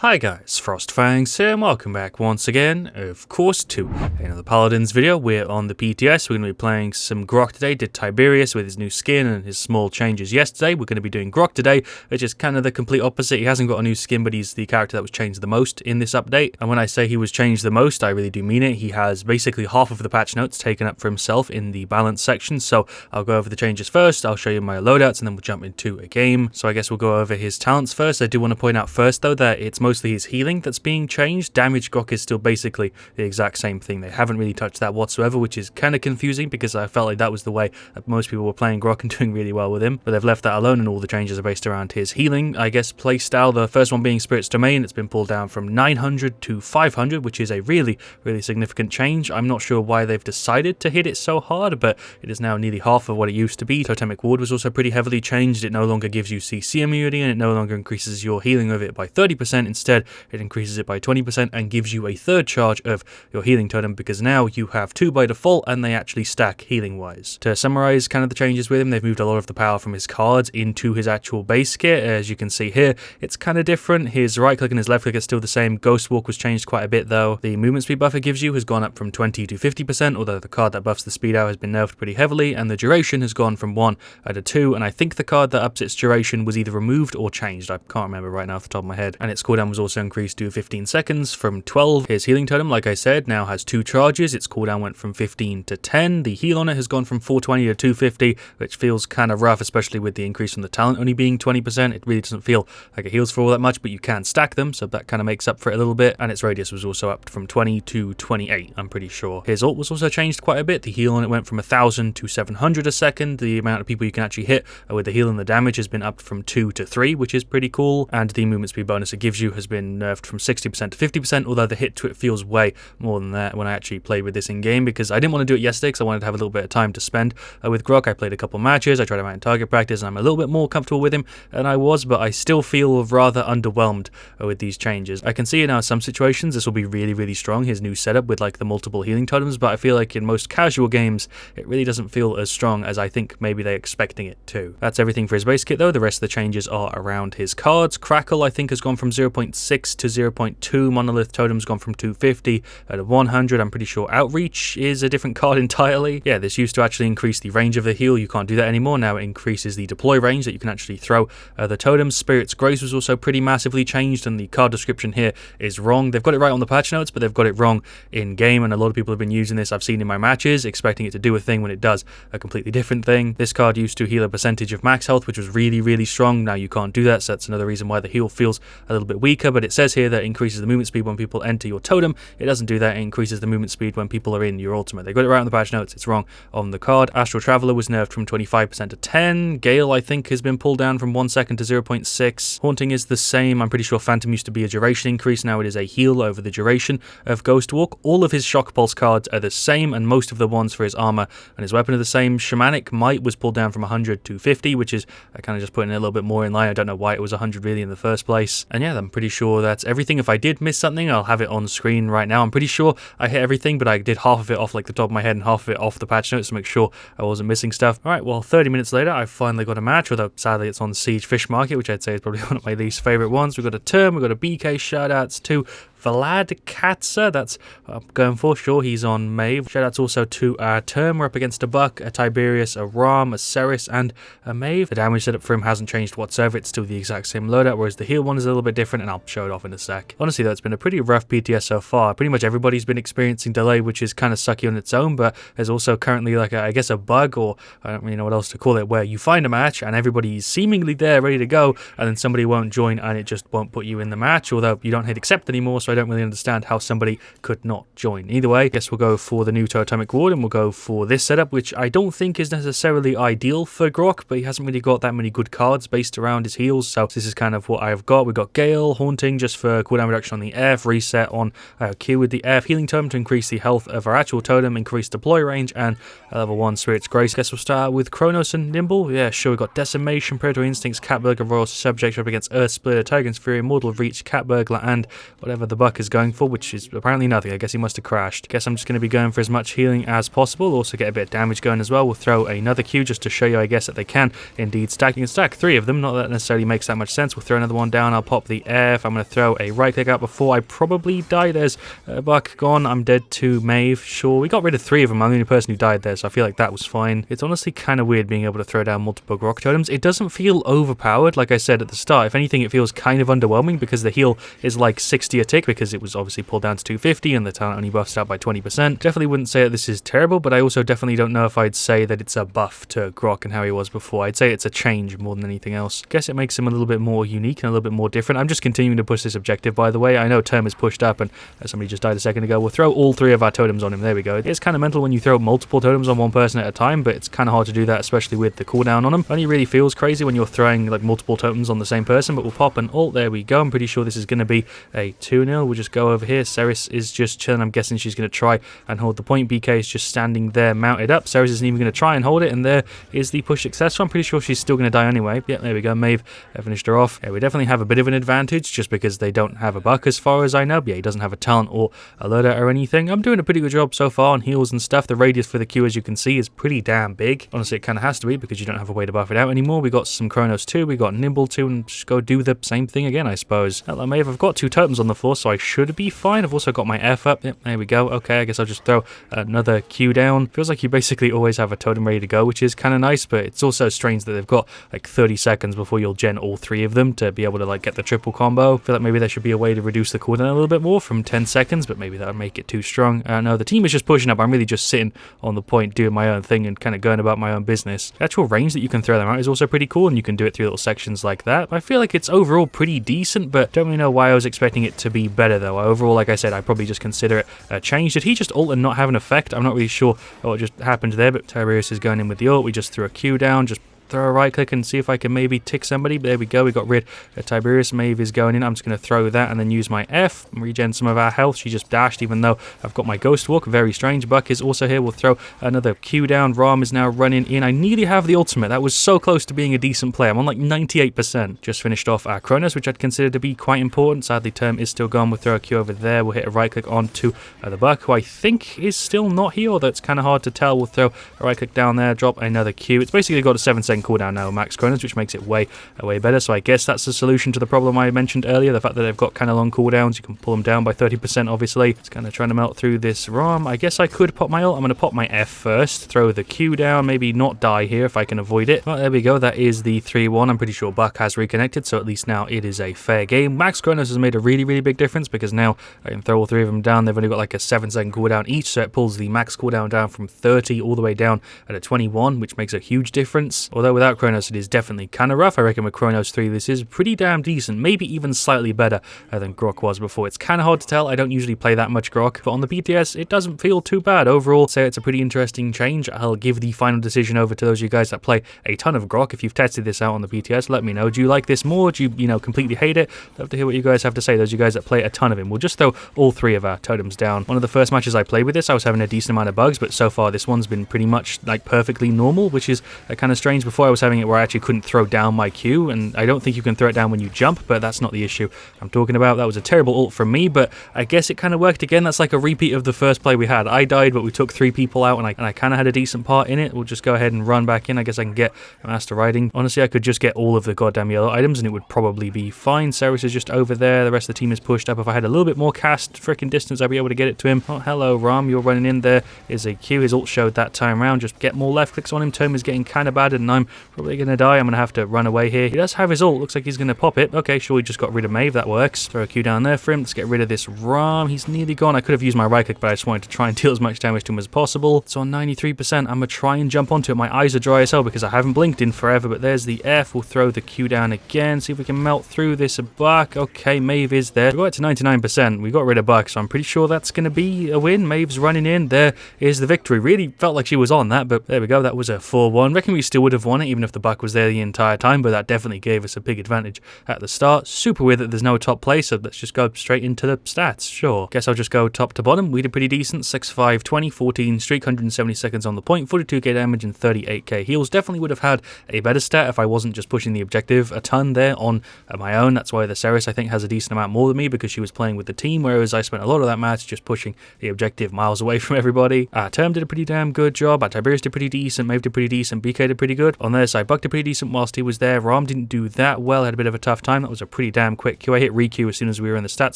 Hi guys, FrostFangs here and welcome back once again, of course, to another Paladins video. We're on the PTS, we're going to be playing some Grohk today. Did Tiberius with his new skin and his small changes yesterday. We're going to be doing Grohk today, which is kind of the complete opposite. He hasn't got a new skin, but he's the character that was changed the most in this update. And when I say he was changed the most, I really do mean it. He has basically half of the patch notes taken up for himself in the balance section. So I'll go over the changes first, I'll show you my loadouts, and then we'll jump into a game. So I guess we'll go over his talents first. I do want to point out first though that it's mostly his healing that's being changed. Damage Grohk is still basically the exact same thing. They haven't really touched that whatsoever, which is kind of confusing because I felt like that was the way that most people were playing Grohk and doing really well with him. But they've left that alone and all the changes are based around his healing, I guess, playstyle. The first one being Spirit's Domain. It's been pulled down from 900 to 500, which is a really significant change. I'm not sure why they've decided to hit it so hard, but it is now nearly half of what it used to be. Totemic Ward was also pretty heavily changed. It no longer gives you CC immunity and it no longer increases your healing of it by 30%. Instead, it increases it by 20% and gives you a third charge of your healing totem, because now you have two by default and they actually stack healing wise. To summarize kind of the changes with him, they've moved a lot of the power from his cards into his actual base kit. As you can see here, it's kind of different. His right click and his left click are still the same. Ghost Walk was changed quite a bit though. The movement speed buff it gives you has gone up from 20 to 50%, although the card that buffs the speed out has been nerfed pretty heavily, and the duration has gone from 1 to 2, and I think the card that ups its duration was either removed or changed. I can't remember right now off the top of my head. And its cooldown was also increased to 15 seconds from 12. His healing totem, like I said, now has 2 charges. Its cooldown went from 15 to 10. The heal on it has gone from 420 to 250, which feels kind of rough, especially with the increase from the talent only being 20%. It really doesn't feel like it heals for all that much, but you can stack them, so that kind of makes up for it a little bit. And its radius was also up from 20 to 28, I'm pretty sure. His ult was also changed quite a bit. The heal on it went from 1000 to 700 a second. The amount of people you can actually hit with the heal and the damage has been upped from 2 to 3, which is pretty cool. And the movement speed bonus it gives you has been nerfed from 60% to 50%, although the hit to it feels way more than that when I actually played with this in game, because I didn't want to do it yesterday because I wanted to have a little bit of time to spend with Grohk. I played a couple matches, I tried him out in target practice, and I'm a little bit more comfortable with him than I was, but I still feel rather underwhelmed with these changes. I can see in some situations this will be really strong, his new setup with like the multiple healing totems, but I feel like in most casual games it really doesn't feel as strong as I think maybe they're expecting it to. That's everything for his base kit though. The rest of the changes are around his cards. Crackle I think has gone from 0.6 to 0.2. Monolith Totem's gone from 250 to 100. I'm pretty sure Outreach is a different card entirely. Yeah, this used to actually increase the range of the heal. You can't do that anymore. Now it increases the deploy range that you can actually throw the totems. Spirit's Grace was also pretty massively changed, and the card description here is wrong. They've got it right on the patch notes, but they've got it wrong in game, and a lot of people have been using this, I've seen in my matches, expecting it to do a thing when it does a completely different thing. This card used to heal a percentage of max health, which was really strong. Now you can't do that, so that's another reason why the heal feels a little bit weaker, but it says here that it increases the movement speed when people enter your totem. It doesn't do that. It increases the movement speed when people are in your ultimate. They got it right on the patch notes. It's wrong on the card. Astral Traveler was nerfed from 25% to 10. Gale, I think, has been pulled down from 1 second to 0.6. Haunting is the same. I'm pretty sure Phantom used to be a duration increase. Now it is a heal over the duration of Ghost Walk. All of his Shock Pulse cards are the same, and most of the ones for his armor and his weapon are the same. Shamanic Might was pulled down from 100 to 50, which is kind of just putting it a little bit more in line. I don't know why it was 100 really in the first place. And yeah, I'm pretty sure that's everything. If I did miss something, I'll have it on screen right now. I'm pretty sure I hit everything, but I did half of it off like the top of my head and half of it off the patch notes to make sure I wasn't missing stuff. Alright, well 30 minutes later I finally got a match, although sadly it's on Siege Fish Market, which I'd say is probably one of my least favourite ones. We've got a Term, we've got a BK, shoutouts to Vlad Katza, that's what I'm going for, sure, he's on Mave. Shoutouts also to our Term, we're up against a Buck, a Tiberius, a Ram, a Ceres, and a Mave. The damage setup for him hasn't changed whatsoever, it's still the exact same loadout, whereas the heal one is a little bit different, and I'll show it off in a sec. Honestly though, it's been a pretty rough PTS so far. Pretty much everybody's been experiencing delay, which is kind of sucky on its own, but there's also currently like I guess a bug, or I don't really know what else to call it, where you find a match and everybody's seemingly there, ready to go, and then somebody won't join and it just won't put you in the match, although you don't hit accept anymore, so I don't really understand how somebody could not join. Either way, I guess we'll go for the new Totemic Ward, and we'll go for this setup, which I don't think is necessarily ideal for Grohk, but he hasn't really got that many good cards based around his heals, so this is kind of what I've got. We've got Gale, Haunting just for cooldown reduction on the F, reset on Q with the F, Healing Totem to increase the health of our actual totem, increase deploy range, and level 1 Spirit's Grace. Guess we'll start with Kronos and Nimble. Yeah, sure, we've got Decimation, Predatory Instincts, Cat Burglar, Royal Subject up against Earth Splitter, Tiger's Fury, Mortal Reach, Cat Burglar, and whatever the Buck is going for, which is apparently nothing. I guess he must have crashed. Guess I'm just going to be going for as much healing as possible. Also get a bit of damage going as well. We'll throw another Q just to show you, I guess, that they can indeed stack. You can stack 3 of them. Not that it necessarily makes that much sense. We'll throw another one down. I'll pop the F. I'm going to throw a right click out before I probably die. There's a Buck gone. I'm dead to Maeve. Sure, we got rid of 3 of them. I'm the only person who died there, so I feel like that was fine. It's honestly kind of weird being able to throw down multiple Grohk totems. It doesn't feel overpowered, like I said at the start. If anything, it feels kind of underwhelming because the heal is like 60 a tick because it was obviously pulled down to 250 and the talent only buffs it out by 20%. Definitely wouldn't say that this is terrible, but I also definitely don't know if I'd say that it's a buff to Grohk and how he was before. I'd say it's a change more than anything else. Guess it makes him a little bit more unique and a little bit more different. I'm just continuing to push this objective, by the way. I know Term is pushed up and somebody just died a second ago. We'll throw all 3 of our totems on him. There we go. It's kind of mental when you throw multiple totems on one person at a time, but it's kind of hard to do that, especially with the cooldown on them. Only really feels crazy when you're throwing like multiple totems on the same person, but we'll pop an ult. There we go. I'm pretty sure this is going to be a 2-0. We'll just go over here. Ceres is just chilling. I'm guessing she's going to try and hold the point. BK is just standing there mounted up. Ceres isn't even going to try and hold it, and there is the push successful. I'm pretty sure she's still going to die anyway. Yep, there we go. Maeve finished her off. Yeah, we definitely have a bit of an advantage just because they don't have a Buck as far as I know. But yeah, he doesn't have a talent or a loader or anything. I'm doing a pretty good job so far on heals and stuff. The radius for the Q, as you can see, is pretty damn big. Honestly, it kind of has to be because you don't have a way to buff it out anymore. We got some Chronos too. We got Nimble too, and just go do the same thing again, I suppose. Hello, Maeve. I've got 2 totems on the floor, so I should be fine. I've also got my F up. Yep, there we go. Okay, I guess I'll just throw another Q down. Feels like you basically always have a totem ready to go, which is kind of nice, but it's also strange that they've got like 30 seconds before you'll gen all 3 of them to be able to like get the triple combo. I feel like maybe there should be a way to reduce the cooldown a little bit more from 10 seconds, but maybe that would make it too strong. No, the team is just pushing up. I'm really just sitting on the point doing my own thing and kind of going about my own business. The actual range that you can throw them out is also pretty cool, and you can do it through little sections like that. I feel like it's overall pretty decent, but don't really know why I was expecting it to be better though. Overall, like I said, I probably just consider it a change. Did he just ult and not have an effect? I'm not really sure what just happened there, but Tiberius is going in with the ult. We just threw a Q down, just throw a right click and see if I can maybe tick somebody. There we go. We got rid of Tiberius. Maeve is going in. I'm just going to throw that and then use my F and regen some of our health. She just dashed even though I've got my Ghost Walk. Very strange. Buck is also here. We'll throw another Q down. Ram is now running in. I nearly have the ultimate. That was so close to being a decent play. I'm on like 98%. Just finished off our Chronos, which I'd consider to be quite important. Sadly, Term is still gone. We'll throw a Q over there. We'll hit a right click onto the Buck, who I think is still not here, although it's kind of hard to tell. We'll throw a right click down there. Drop another Q. It's basically got a 7-second cooldown now, max Chronos, which makes it way better. So I guess that's the solution to the problem I mentioned earlier, the fact that they've got kind of long cooldowns. You can pull them down by 30%, obviously. It's kind of trying to melt through this ROM. I guess I could pop my ult. I'm going to pop my F first, throw the Q down, maybe not die here if I can avoid it. Well, there we go. That is the 3-1. I'm pretty sure Buck has reconnected, so at least now it is a fair game. Max Chronos has made a really big difference because now I can throw all 3 of them down. They've only got like a 7-second cooldown each, so it pulls the max cooldown down from 30 all the way down at a 21, which makes a huge difference. Although without Chronos, it is definitely kind of rough. I reckon with Chronos 3, this is pretty damn decent, maybe even slightly better than Grohk was before. It's kind of hard to tell. I don't usually play that much Grohk, but on the PTS, it doesn't feel too bad. Overall, say it's a pretty interesting change. I'll give the final decision over to those of you guys that play a ton of Grohk. If you've tested this out on the PTS, let me know. Do you like this more? Do you completely hate it? Love to hear what you guys have to say, those of you guys that play a ton of him. We'll just throw all 3 of our totems down. One of the first matches I played with this, I was having a decent amount of bugs, but so far this one's been pretty much like perfectly normal, which is kind of strange. Before I was having it where I actually couldn't throw down my Q, and I don't think you can throw it down when you jump, but that's not the issue I'm talking about. That was a terrible ult from me, but I guess it kind of worked again. That's like a repeat of the first play we had. I died, but we took 3 people out, and I kind of had a decent part in it. We'll just go ahead and run back in. I guess I can get a Master Riding. Honestly, I could just get all of the goddamn yellow items, and it would probably be fine. Ceres is just over there. The rest of the team is pushed up. If I had a little bit more cast freaking distance, I'd be able to get it to him. Oh, hello, Ram. You're running in. There is a Q. His ult showed that time around. Just get more left clicks on him. Totem is getting kind of bad, and I'm probably going to die. I'm going to have to run away here. He does have his ult. Looks like he's going to pop it. Okay, sure, we just got rid of Maeve. That works. Throw a Q down there for him. Let's get rid of this Ram. He's nearly gone. I could have used my right click, but I just wanted to try and deal as much damage to him as possible. It's on 93%. I'm going to try and jump onto it. My eyes are dry as hell because I haven't blinked in forever, but there's the F. We'll throw the Q down again. See if we can melt through this Buck. Okay, Maeve is there. We got it to 99%. We got rid of Buck, so I'm pretty sure that's going to be a win. Maeve's running in. There is the victory. Really felt like she was on that, but there we go. That was a 4-1. Reckon we still would have won on it, even if the buck was there the entire time, but that definitely gave us a big advantage at the start. Super weird that there's no top place, so let's just go straight into the stats. Sure. Guess I'll just go top to bottom. We did pretty decent. 6-5, 20, 14 streak, 170 seconds on the point, 42k damage and 38k heals. Definitely would have had a better stat if I wasn't just pushing the objective a ton there on my own. That's why the Ceres, I think, has a decent amount more than me, because she was playing with the team, whereas I spent a lot of that match just pushing the objective miles away from everybody. Term did a pretty damn good job. Tiberius did pretty decent. Maeve did pretty decent. BK did pretty good. On their side, Buck did pretty decent whilst he was there. Rom didn't do that well. Had a bit of a tough time. That was a pretty damn quick queue. I hit re-queue as soon as we were in the stats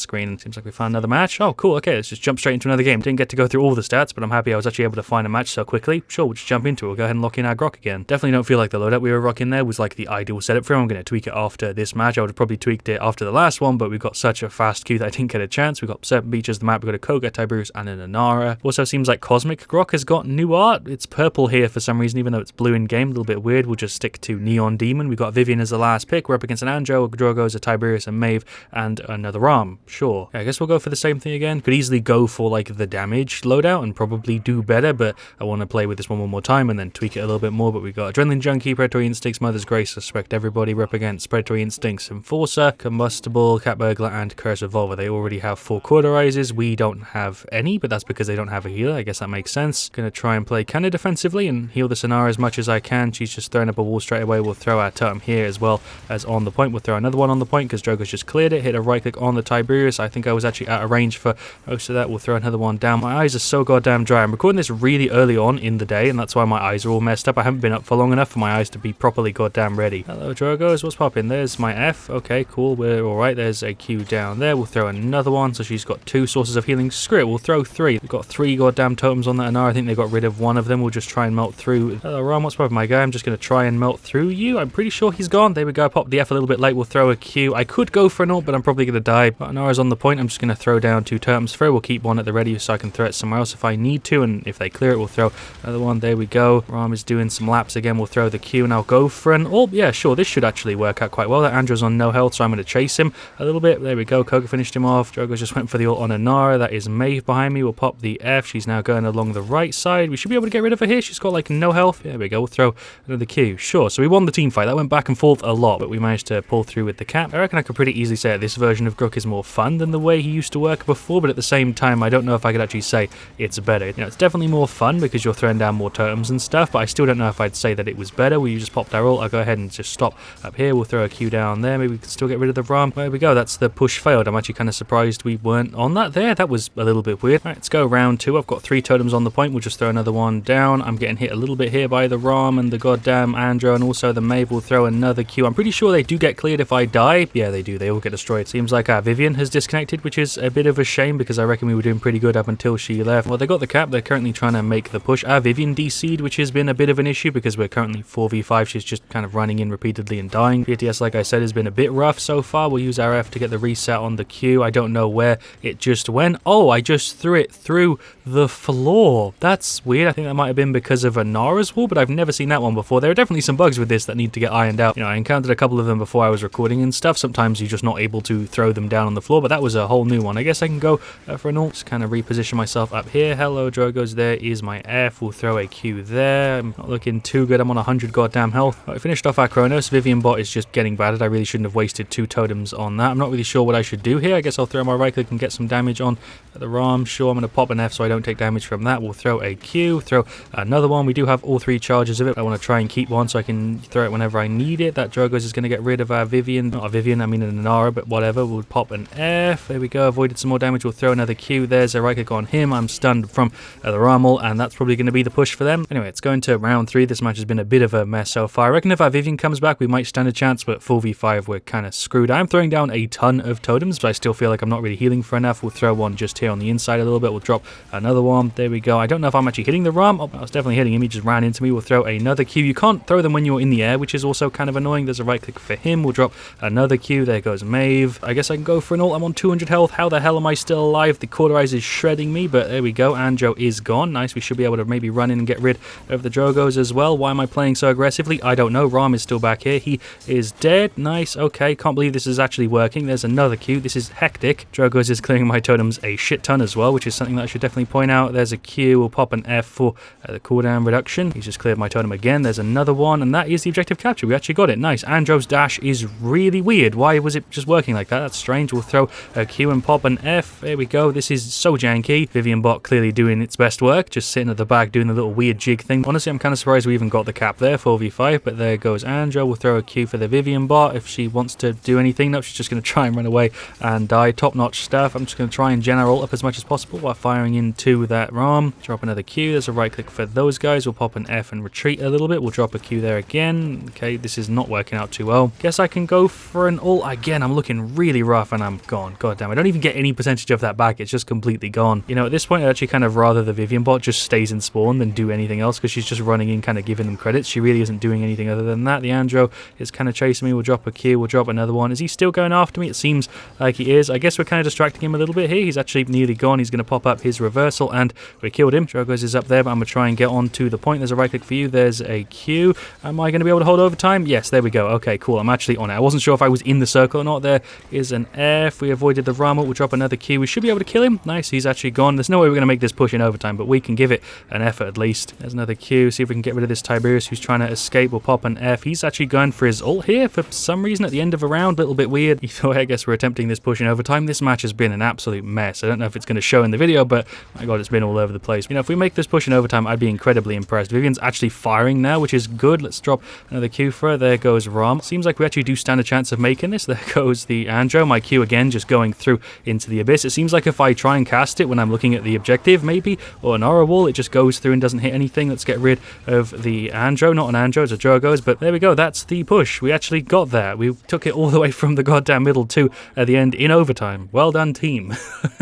screen, and it seems like we found another match. Oh, cool. Okay, let's just jump straight into another game. Didn't get to go through all the stats, but I'm happy I was actually able to find a match so quickly. Sure, we'll just jump into it. We'll go ahead and lock in our Grohk again. Definitely don't feel like the loadout we were rocking there was like the ideal setup for him. I'm going to tweak it after this match. I would have probably tweaked it after the last one, but we got such a fast queue that I didn't get a chance. We got 7 beaches of the map. We got a Koga, Tiberius, and an Inara. Also seems like Cosmic Grohk has got new art. It's purple here for some reason, even though it's blue in game. A little bit weird. We'll just stick to Neon Demon. We got Vivian as the last pick. We're up against an Andro, a Drogoz, a Tiberius, a Maeve, and another Ram. Sure. Yeah, I guess we'll go for the same thing again. Could easily go for like the damage loadout and probably do better, but I want to play with this one more time and then tweak it a little bit more. But we got Adrenaline Junkie, Predatory Instincts, Mother's Grace, Suspect Everybody. We're up against Predatory Instincts, Enforcer, Combustible, Cat Burglar, and Curse Revolver. They already have 4 cauterizers. We don't have any, but that's because they don't have a healer. I guess that makes sense. Gonna try and play kind of defensively and heal the Sonara as much as I can. She's just throwing up a wall straight away. We'll throw our Totem here as well as on the point. We'll throw another one on the point because Drogo's just cleared it. Hit a right click on the Tiberius. I think I was actually out of range for most of that. We'll throw another one down. My eyes are so goddamn dry. I'm recording this really early on in the day, and that's why my eyes are all messed up. I haven't been up for long enough for my eyes to be properly goddamn ready. Hello, Drogo's. What's popping? There's my F. Okay, cool. We're alright. There's a Q down there. We'll throw another one. So she's got 2 sources of healing. Screw it. We'll throw 3. We've got 3 goddamn totems on that Inara. I think they got rid of one of them. We'll just try and melt through. Hello, Ron. What's popping, my guy? I'm just going to try and melt through you. I'm pretty sure he's gone. There we go. I popped the F a little bit late. We'll throw a Q. I could go for an ult, but I'm probably going to die. But Inara's on the point. I'm just going to throw down 2 totems through. We'll keep one at the ready so I can throw it somewhere else if I need to, and if they clear it, we'll throw another one. There we go. Ram is doing some laps again. We'll throw the Q, and I'll go for an ult. Yeah, sure. This should actually work out quite well. That Andrew's on no health, so I'm going to chase him a little bit. There we go. Koga finished him off. Drogo just went for the ult on Inara. That is Maeve behind me. We'll pop the F. She's now going along the right side. We should be able to get rid of her here. She's got like no health. There we go. We'll throw another Q. Sure. So we won the team fight. That went back and forth a lot, but we managed to pull through with the cap. I reckon I could pretty easily say that this version of Grohk is more fun than the way he used to work before, but at the same time, I don't know if I could actually say it's better. You know, it's definitely more fun because you're throwing down more totems and stuff, but I still don't know if I'd say that it was better. We just popped our ult. I'll go ahead and just stop up here. We'll throw a Q down there. Maybe we can still get rid of the Ram. There we go. That's the push failed. I'm actually kind of surprised we weren't on that there. That was a little bit weird. All right, let's go round 2. I've got 3 totems on the point. We'll just throw another one down. I'm getting hit a little bit here by the Ram and the goddamn Andro, and also the Maeve. Will throw another Q. I'm pretty sure they do get cleared if I die. Yeah, they do. They all get destroyed. Seems like our Vivian has disconnected, which is a bit of a shame because I reckon we were doing pretty good up until she left. Well, they got the cap. They're currently trying to make the push. Our Vivian DC'd, which has been a bit of an issue because we're currently 4v5. She's just kind of running in repeatedly and dying. PTS, like I said, has been a bit rough so far. We'll use our F to get the reset on the Q. I don't know where it just went. Oh, I just threw it through the floor. That's weird. I think that might have been because of Inara's wall, but I've never seen that one before. There are definitely some bugs with this that need to get ironed out. You know, I encountered a couple of them before I was recording and stuff. Sometimes you're just not able to throw them down on the floor, but that was a whole new one. I guess I can go for an ult. Just kind of reposition myself up here. Hello, Drogo's. There is my F. We'll throw a Q there. I'm not looking too good. I'm on 100 goddamn health. I finished off our Chronos. Vivian bot is just getting battered. I really shouldn't have wasted 2 totems on that. I'm not really sure what I should do here. I guess I'll throw my right click and get some damage on the Ram. Sure, I'm going to pop an F so I don't take damage from that. We'll throw a Q. Throw another one. We do have all 3 charges of it. I want to try and keep one so I can throw it whenever I need it. That Drogo's is going to get rid of our Vivian. Not a Vivian, I mean an Inara, but whatever. We'll pop an F. There we go. Avoided some more damage. We'll throw another Q. There's a right click on him. I'm stunned from the Ramal, and that's probably going to be the push for them. Anyway, it's going to round 3. This match has been a bit of a mess so far. I reckon if our Vivian comes back, we might stand a chance, but 4v5, we're kind of screwed. I'm throwing down a ton of totems, but I still feel like I'm not really healing for enough. We'll throw one just here on the inside a little bit. We'll drop another one. There we go. I don't know if I'm actually hitting the Ram. Oh, I was definitely hitting him. He just ran into me. We'll throw another Q. You can't throw them when you're in the air, which is also kind of annoying. There's a right click for him. We'll drop another Q. There goes Maeve. I guess I can go for an ult. I'm on 200 health. How the hell am I still alive? The cauterizer is shredding me, but there we go. Andro is gone. Nice. We should be able to maybe run in and get rid of the Drogo's as well. Why am I playing so aggressively? I don't know. Ram is still back here. He is dead. Nice. Okay. Can't believe this is actually working. There's another Q. This is hectic. Drogo's is clearing my totems a shit ton as well, which is something that I should definitely point out. There's a Q. We'll pop an F for the cooldown reduction. He's just cleared my totem again. There's another one, and that is the objective capture. We actually got it. Nice. Andro's dash is really weird. Why was it just working like that? That's strange. We'll throw a Q and pop an F. There we go. This is so janky. Vivian bot clearly doing its best work, just sitting at the back doing the little weird jig thing. Honestly, I'm kind of surprised we even got the cap there, 4v5, but there goes Andro. We'll throw a Q for the Vivian bot if she wants to do anything. No, she's just going to try and run away and die. Top-notch stuff. I'm just going to try and general up as much as possible while firing into that ROM. Drop another Q. There's a right click for those guys. We'll pop an F and retreat a little bit. We'll drop a Q there again. Okay, this is not working out too well. Guess I can go for an ult. Again, I'm looking really rough and I'm gone. God damn, I don't even get any percentage of that back. It's just completely gone. You know, at this point, I'd actually kind of rather the Vivian bot just stays in spawn than do anything else, because she's just running in, kind of giving them credits. She really isn't doing anything other than that. The Andro is kind of chasing me. We'll drop a Q. We'll drop another one. Is he still going after me? It seems like he is. I guess we're kind of distracting him a little bit here. He's actually nearly gone. He's going to pop up his reversal, and we killed him. Drogos is up there, but I'm going to try and get on to the point. There's a right click for you. There's a Q. Am I going to be able to hold overtime? Yes, there we go. Okay, cool. I'm actually on it. I wasn't sure if I was in the circle or not. There is an F. We avoided the Rama. We'll drop another Q. We should be able to kill him. Nice. He's actually gone. There's no way we're going to make this push in overtime, but we can give it an effort at least. There's another Q. See if we can get rid of this Tiberius who's trying to escape. We'll pop an F. He's actually going for his ult here for some reason at the end of a round. A little bit weird. Either way, I guess we're attempting this push in overtime. This match has been an absolute mess. I don't know if it's going to show in the video, but my god, it's been all over the place. You know, if we make this push in overtime, I'd be incredibly impressed. Vivian's actually firing now, which is good. Let's drop another Q for her. There goes Rom. Seems like we actually do stand a chance of making this. There goes the Andro. My Q again just going through into the abyss. It seems like if I try and cast it when I'm looking at the objective, maybe, or an aura wall, it just goes through and doesn't hit anything. Let's get rid of the Andro. Not an Andro, it's a Drogos, but there we go. That's the push. We actually got there. We took it all the way from the goddamn middle to at the end in overtime. Well done, team.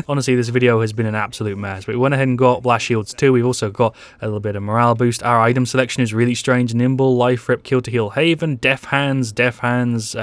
Honestly, this video has been an absolute mess, but we went ahead and got blast shields too. We've also got a little bit of morale boost. Our item selection is really strange. Nimble, life rip, kill to heal, Haven, Deaf Hands,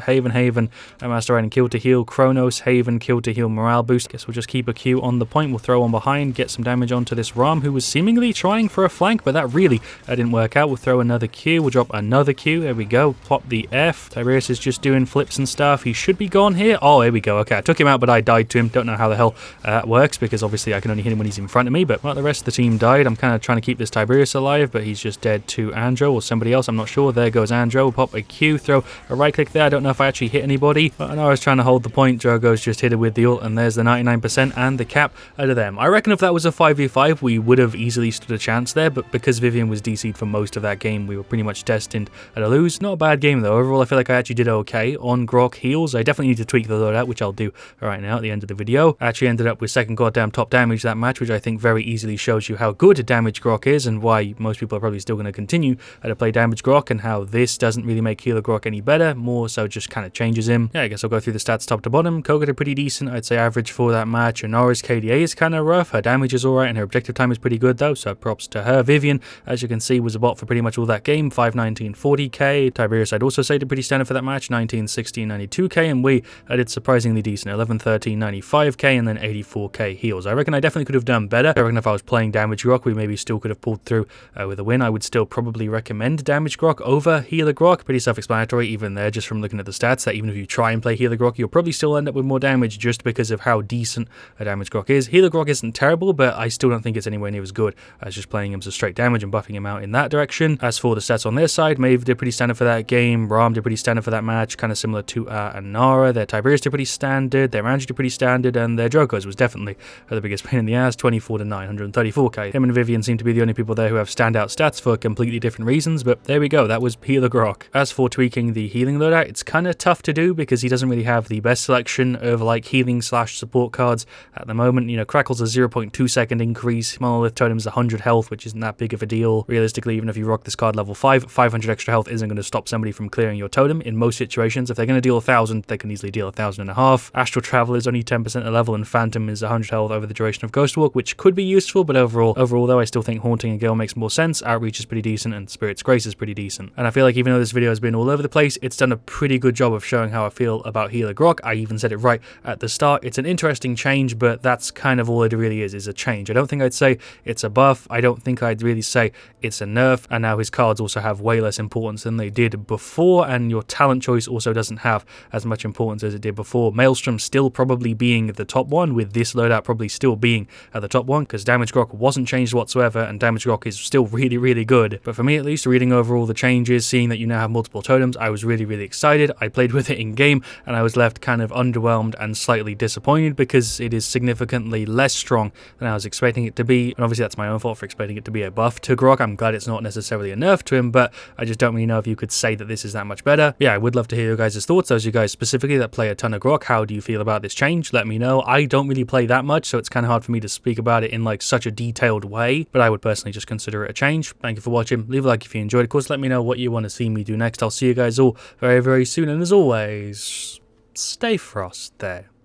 Haven, Master Item, kill to heal, Chronos, Haven, kill to heal, morale boost. Guess we'll just keep a Q on the point. We'll throw one behind, get some damage onto this Rom who was seemingly trying for a flank, but that really didn't work out. We'll throw another Q. We'll drop another Q. There we go. Pop the F. Tiberius is just doing flips and stuff. He should be gone here. Oh, here we go. Okay, I took him out, but I died to him. Don't know how the hell that works, because obviously I can only hit him when he's in front of me, but well, the rest of the team died. I'm kind of trying to keep this Tiberius alive, but he's just dead to Andro or somebody else. I'm not sure. There goes Andro. We'll pop a Q, throw a right click there. I don't know if I actually hit anybody, but I know I was trying to hold the point. Drogo's just hit it with the ult, and there's the 99% and the cap out of them. I reckon if that was a 5v5, we would have easily stood a chance there, but because Vivian was DC'd for most of that game, we were pretty much destined to lose. Not a bad game though. Overall, I feel like I actually did okay on Grohk heals. I definitely need to tweak the loadout, which I'll do right now at the end of the video. I actually ended up with second goddamn top damage that match, which I think very easily shows you how good damage Grohk is and why most people are probably still going to continue to play damage Grohk, and how this doesn't really make healer Grohk any better, more so just kind of changes him. Yeah, I guess I'll go through the stats top to bottom. Koga did pretty decent. I'd say average for that match. Honora's KDA is kind of rough. Her damage is alright, and her objective time is pretty good though, so props to her. Vivian, as you can see, was a bot for pretty much all that game. 519 40k. Tiberius, I'd also say, did pretty standard for that match. 19 16 92k, and we did surprisingly decent. 11 13 95k, and then 84k heals. I reckon I definitely could have done better. I reckon if I was playing damage Grohk, we maybe still could have pulled through with a win. I would still probably recommend damage Grohk over healer Grohk. Pretty self-explanatory even there, just from looking at the stats, that even if you try and play healer Grohk, you'll probably still end up with more damage just because of how decent a damage Grohk is. Healer Grohk isn't terrible, but I still don't think it's anywhere near as good as just playing him as straight damage and buffing him out in that direction. As for the stats on their side, Maeve did pretty standard for that game. Rom did pretty standard for that match, kind of similar to Anara. Their Tiberius did pretty standard, their Andrew did pretty standard, and their Drogos was definitely the biggest pain in the ass. 24 to 9, 134k. Him and Vivian seem to be the only people there who have standout stats for completely different reasons, but there we go. That was healer Grohk. As for tweaking the healing loadout, it's kind of tough to do because he doesn't really have the best selection of like healing / support cards at the moment. You know, Crackle's a 0.2 second increase. Monolith Totem's 100 health, which isn't that big of a deal. Realistically, even if you rock this card level 5, 500 extra health isn't going to stop somebody from clearing your totem in most situations. If they're going to deal 1,000, they can easily deal 1,500. Astral Travel is only 10% a level, and Phantom is 100 health over the duration of Ghost Walk, which could be useful, but overall though, I still think Haunting a Girl makes more sense. Outreach is pretty decent, and Spirit's Grace is pretty decent. And I feel like even though this video has been all over the place, it's done a pretty good job of showing how I feel about healer Grohk. I even said it right at the start. It's an interesting change, but that's kind of all it really is a change. I don't think I'd say it's a buff. I don't think I'd really say it's a nerf, and now his cards also have way less importance than they did before, and your talent choice also doesn't have as much importance as it did before. Maelstrom still probably being the top one, with this loadout probably still being at the top one, because damage Grohk wasn't changed whatsoever, and damage Grohk is still really good. But for me at least, after reading over all the changes, seeing that you now have multiple totems, I was really excited. I played with it in game and I was left kind of underwhelmed and slightly disappointed because it is significantly less strong than I was expecting it to be. And obviously that's my own fault for expecting it to be a buff to Grohk. I'm glad it's not necessarily a nerf to him, but I just don't really know if you could say that this is that much better. Yeah, I would love to hear your guys' thoughts. Those of you guys specifically that play a ton of Grohk, how do you feel about this change? Let me know. I don't really play that much, so it's kind of hard for me to speak about it in like such a detailed way, but I would personally just consider it a change. Thank you for watching. Leave a like if you enjoyed. Of course, let me know what you want to see me do next. I'll see you guys all very soon, and as always, stay frost there.